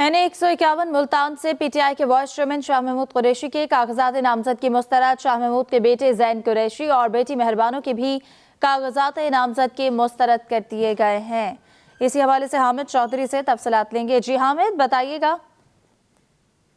NA-151 Multan से PTI के vice chairman Shah Mahmood Qureshi के कागजात नामजद की मुस्तरद। शाह महमूद के बेटे जैन कुरैशी और बेटी मेहरबानों के भी कागजात नामजद के मुस्तरद कर दिए गए हैं। इसी हवाले से हामिद चौधरी से तफसीलात लेंगे। जी हामिद, बताइएगा।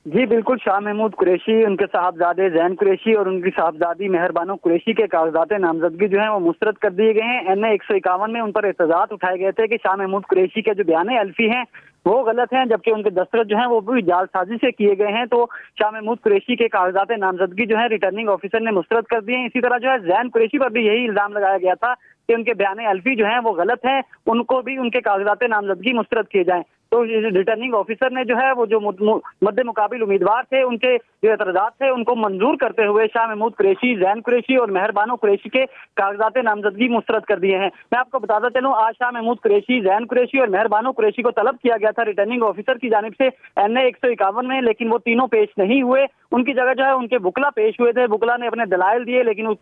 जी बिल्कुल, शाह महमूद कुरैशी, उनके साहबजादे जैन कुरैशी और उनकी साहबजादी मेहरबानो कुरैशी के कागजात नामजदगी जो है वो मुस्तरद कर दिए गए हैं। NA-151 में उन पर एतजाज उठाए गए थे कि शाह महमूद कुरैशी के जो बयान हल्फी हैं वो गलत हैं, जबकि उनके दस्तखत जो हैं वो भी जालसाजी से किए गए हैं। तो शाह महमूद कुरैशी के कागजात नामजदगी जो है रिटर्निंग ऑफिसर ने मुस्तरद कर दिए हैं। इसी तरह जो है जैन कुरैशी पर भी यही इल्जाम लगाया गया था कि उनके बयान हल्फी जो है वो गलत है, उनको भी उनके कागजात नामजदगी मुस्तरद किए जाएं। तो रिटर्निंग ऑफिसर ने जो है वो जो मद्दे मुकाबिल उम्मीदवार थे उनके जो एतराजात थे उनको मंजूर करते हुए शाह महमूद कुरैशी, जैन कुरैशी और मेहरबानो कुरैशी के कागजात नामजदगी मुस्तरद कर दिए हैं। मैं आपको बताता चलूं, आज शाह महमूद कुरैशी, जैन कुरैशी और मेहरबानो कुरैशी को तलब किया गया था रिटर्निंग ऑफिसर की जानिब से NA-151 में, लेकिन वो तीनों पेश नहीं हुए। उनकी जगह जो है उनके बुकला पेश हुए थे। बुकला ने अपने दलाइल दिए, लेकिन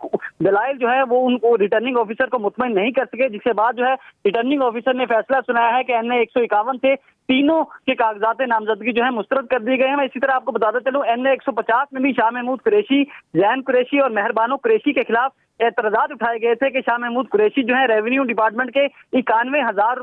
दलाइल जो है वो उनको रिटर्निंग ऑफिसर को मुतमईन नहीं कर सके, जिसके बाद जो है रिटर्निंग ऑफिसर ने फैसला सुनाया है कि NA-151 से तीनों के कागजात नामजदगी जो है मुस्तरद कर दिए गए हैं। मैं इसी तरह आपको बताता चलूं, NA-150 में भी शाह महमूद कुरैशी, जैन कुरैशी और मेहरबानो कुरैशी के खिलाफ एतराजात उठाए गए थे कि शाह महमूद कुरैशी जो है रेवेन्यू डिपार्टमेंट के 91,000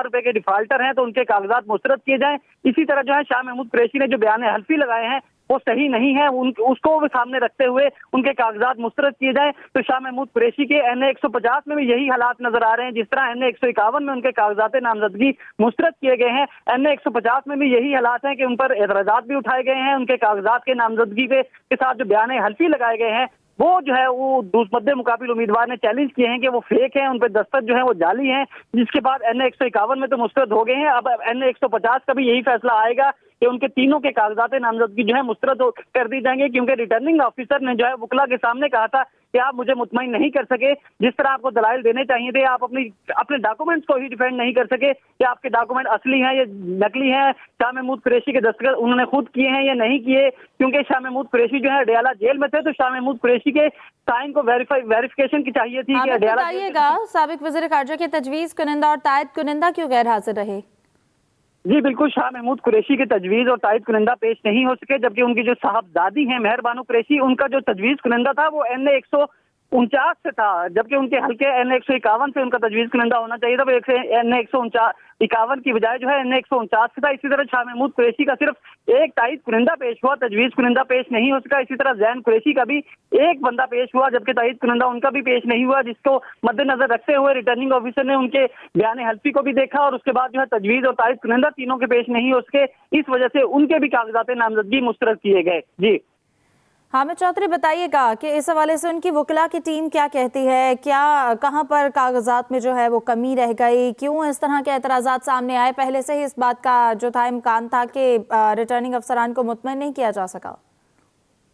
रुपए के डिफाल्टर हैं, तो उनके कागजात मुस्तरद किए जाएं। इसी तरह जो है शाह महमूद कुरैशी ने जो बयान हल्फी लगाए हैं वो सही नहीं है, उसको भी सामने रखते हुए उनके कागजात मुस्तरद किए जाएं। तो शाह महमूद कुरैशी के NA-150 में भी यही हालात नजर आ रहे हैं। जिस तरह NA-151 में उनके कागजात नामजदगी मुस्तरद किए गए हैं, NA-150 में भी यही हालात हैं कि उन पर एतराजात भी उठाए गए हैं। उनके कागजात के नामजदगी के साथ जो बयान हल्फी लगाए गए हैं वो जो है वो मद्दे मुकाबिल उम्मीदवार ने चैलेंज किए हैं कि वो फेक हैं, उन पर दस्तखत जो है वो जाली हैं। जिसके बाद NA-151 में तो मुस्तरद हो गए हैं। अब NA-150 का भी यही फैसला आएगा कि उनके तीनों के कागजात नामजदगी जो है मुस्तरद कर दी जाएंगे, क्योंकि रिटर्निंग ऑफिसर ने जो है वकला के सामने कहा था कि आप मुझे मुतमईन नहीं कर सके। जिस तरह आपको दलाइल देने चाहिए थे, आप अपने डॉक्यूमेंट्स को ही डिफेंड नहीं कर सके कि आपके डॉक्यूमेंट असली हैं या नकली हैं। शाह महमूद कुरैशी के दस्तखत उन्होंने खुद किए हैं या नहीं किए, क्योंकि शाह महमूद कुरैशी जो है अडयाला जेल में थे, तो शाह महमूद कुरैशी के साइन को वेरिफिकेशन की चाहिए थी कि अडयाला। बताइएगा, साबिक वज़ीर ख़ारजा के तजवीज़ कुनिंदा और तायद कुनिंदा क्यों गैर हाजिर रहे? जी बिल्कुल, शाह महमूद कुरैशी के तजवीज़ और तायद कुनिंदा पेश नहीं हो सके, जबकि उनकी जो साहबजादी हैं मेहरबानो कुरैशी, उनका जो तजवीज़ कुनिंदा था वो NA-149 से था, जबकि उनके हल्के NA-151 से उनका तजवीज़ कुनिंदा होना चाहिए था। वो NA-151 की बजाय जो है NA-149 से था। इसी तरह शाह महमूद कुरैशी का सिर्फ एक तायद कुनिंदा पेश हुआ, तजवीज़ कुनिंदा पेश नहीं हो सका। इसी तरह जैन कुरैशी का भी एक बंदा पेश हुआ, जबकि तायद कुनिंदा उनका भी पेश नहीं हुआ, जिसको मद्देनजर रखते हुए रिटर्निंग ऑफिसर ने उनके बयान हल्फी को भी देखा और उसके बाद जो है तजवीज़ और तायद कुनिंदा तीनों के पेश नहीं हो सके। इस वजह से उनके भी कागजात नामजदगी मुस्तरद किए गए। जी हामिद चौधरी, बताइएगा कि इस हवाले से उनकी वकला की टीम क्या कहती है, क्या कहां पर कागजात में जो है वो कमी रह गई, क्यों इस तरह के एतराज़ात सामने आए? पहले से ही इस बात का जो था इम्कान था कि रिटर्निंग अफसरान को मुतमईन नहीं किया जा सका।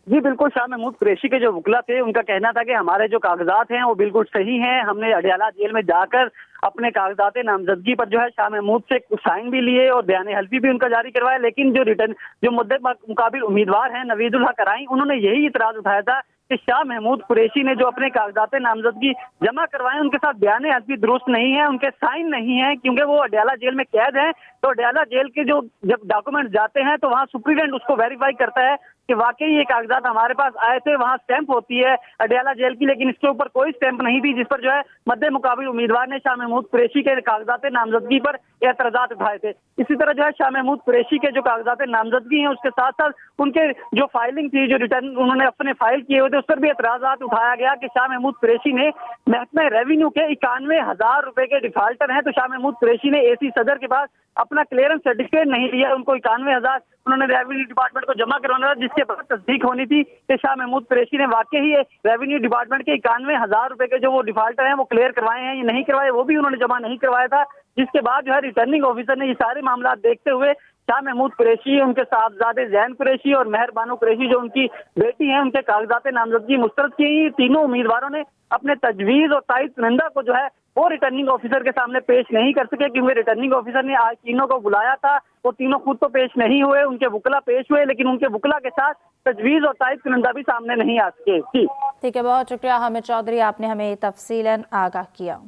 जी बिल्कुल, शाह महमूद कुरैशी के जो वकला थे उनका कहना था कि हमारे जो कागजात हैं वो बिल्कुल सही हैं। हमने अडयाला जेल में जाकर अपने कागजात नामजदगी पर जो है शाह महमूद से साइन भी लिए और बयान हल्फी भी उनका जारी करवाया, लेकिन जो मुद्दे मुकाबिल उम्मीदवार हैं नवीदुल्लाह कराई, उन्होंने यही इतराज उठाया था कि शाह महमूद कुरैशी ने जो अपने कागजात नामजदगी जमा करवाए उनके साथ बयान हल्फी दुरुस्त नहीं है, उनके साइन नहीं है, क्योंकि वो अडयाला जेल में कैद हैं। तो अडयाला जेल के जो जब डॉक्यूमेंट जाते हैं तो वहाँ सुप्रीडेंट उसको वेरीफाई करता है कि वाकई ये कागजात हमारे पास आए थे। वहाँ स्टैंप होती है अडयाला जेल की, लेकिन इसके ऊपर कोई स्टैंप नहीं थी, जिस पर जो है मद्दे मुकाबिल उम्मीदवार ने शाह महमूद कुरैशी के कागजात नामजदगी पर एतराज़ात उठाए थे। इसी तरह जो है शाह महमूद कुरैशी के जो कागजात नामजदगी हैं उसके साथ साथ उनके जो फाइलिंग थी, जो रिटर्न उन्होंने अपने फाइल किए हुए थे, उस पर भी एतराज़ात उठाया गया कि शाह महमूद कुरैशी ने महकमा रेवेन्यू के 91,000 रुपए के डिफाल्टर हैं। तो शाह महमूद कुरैशी ने AC सदर के पास अपना क्लियरेंस सर्टिफिकेट नहीं दिया, उनको 91,000 उन्होंने रेवेन्यू डिपार्टमेंट को जमा करवाना था, जिसके बाद तस्दीक होनी थी कि शाह महमूद कुरैशी ने वाकई ही रेवेन्यू डिपार्टमेंट के 91,000 रुपए के जो वो डिफाल्टर हैं वो क्लियर करवाए हैं या नहीं करवाए, वो भी उन्होंने जमा नहीं करवाया था। जिसके बाद जो है रिटर्निंग ऑफिसर ने ये सारे मामला देखते हुए शाह महमूद कुरैशी, उनके साहबजादे जैन कुरैशी और मेहरबानो कुरैशी जो उनकी बेटी हैं, उनके कागजात नामजदगी मुस्तरद की। तीनों उम्मीदवारों ने अपने तजवीज़ और तायद कुनिंदा को जो है वो रिटर्निंग ऑफिसर के सामने पेश नहीं कर सके, क्योंकि रिटर्निंग ऑफिसर ने आज तीनों को बुलाया था। वो तीनों खुद तो पेश नहीं हुए, उनके वकला पेश हुए, लेकिन उनके वकला के साथ तजवीज़ और तायद कुनिंदा भी सामने नहीं आ सके। जी ठीक है, बहुत शुक्रिया हामिद चौधरी, आपने हमें तफसीलन आगाह किया।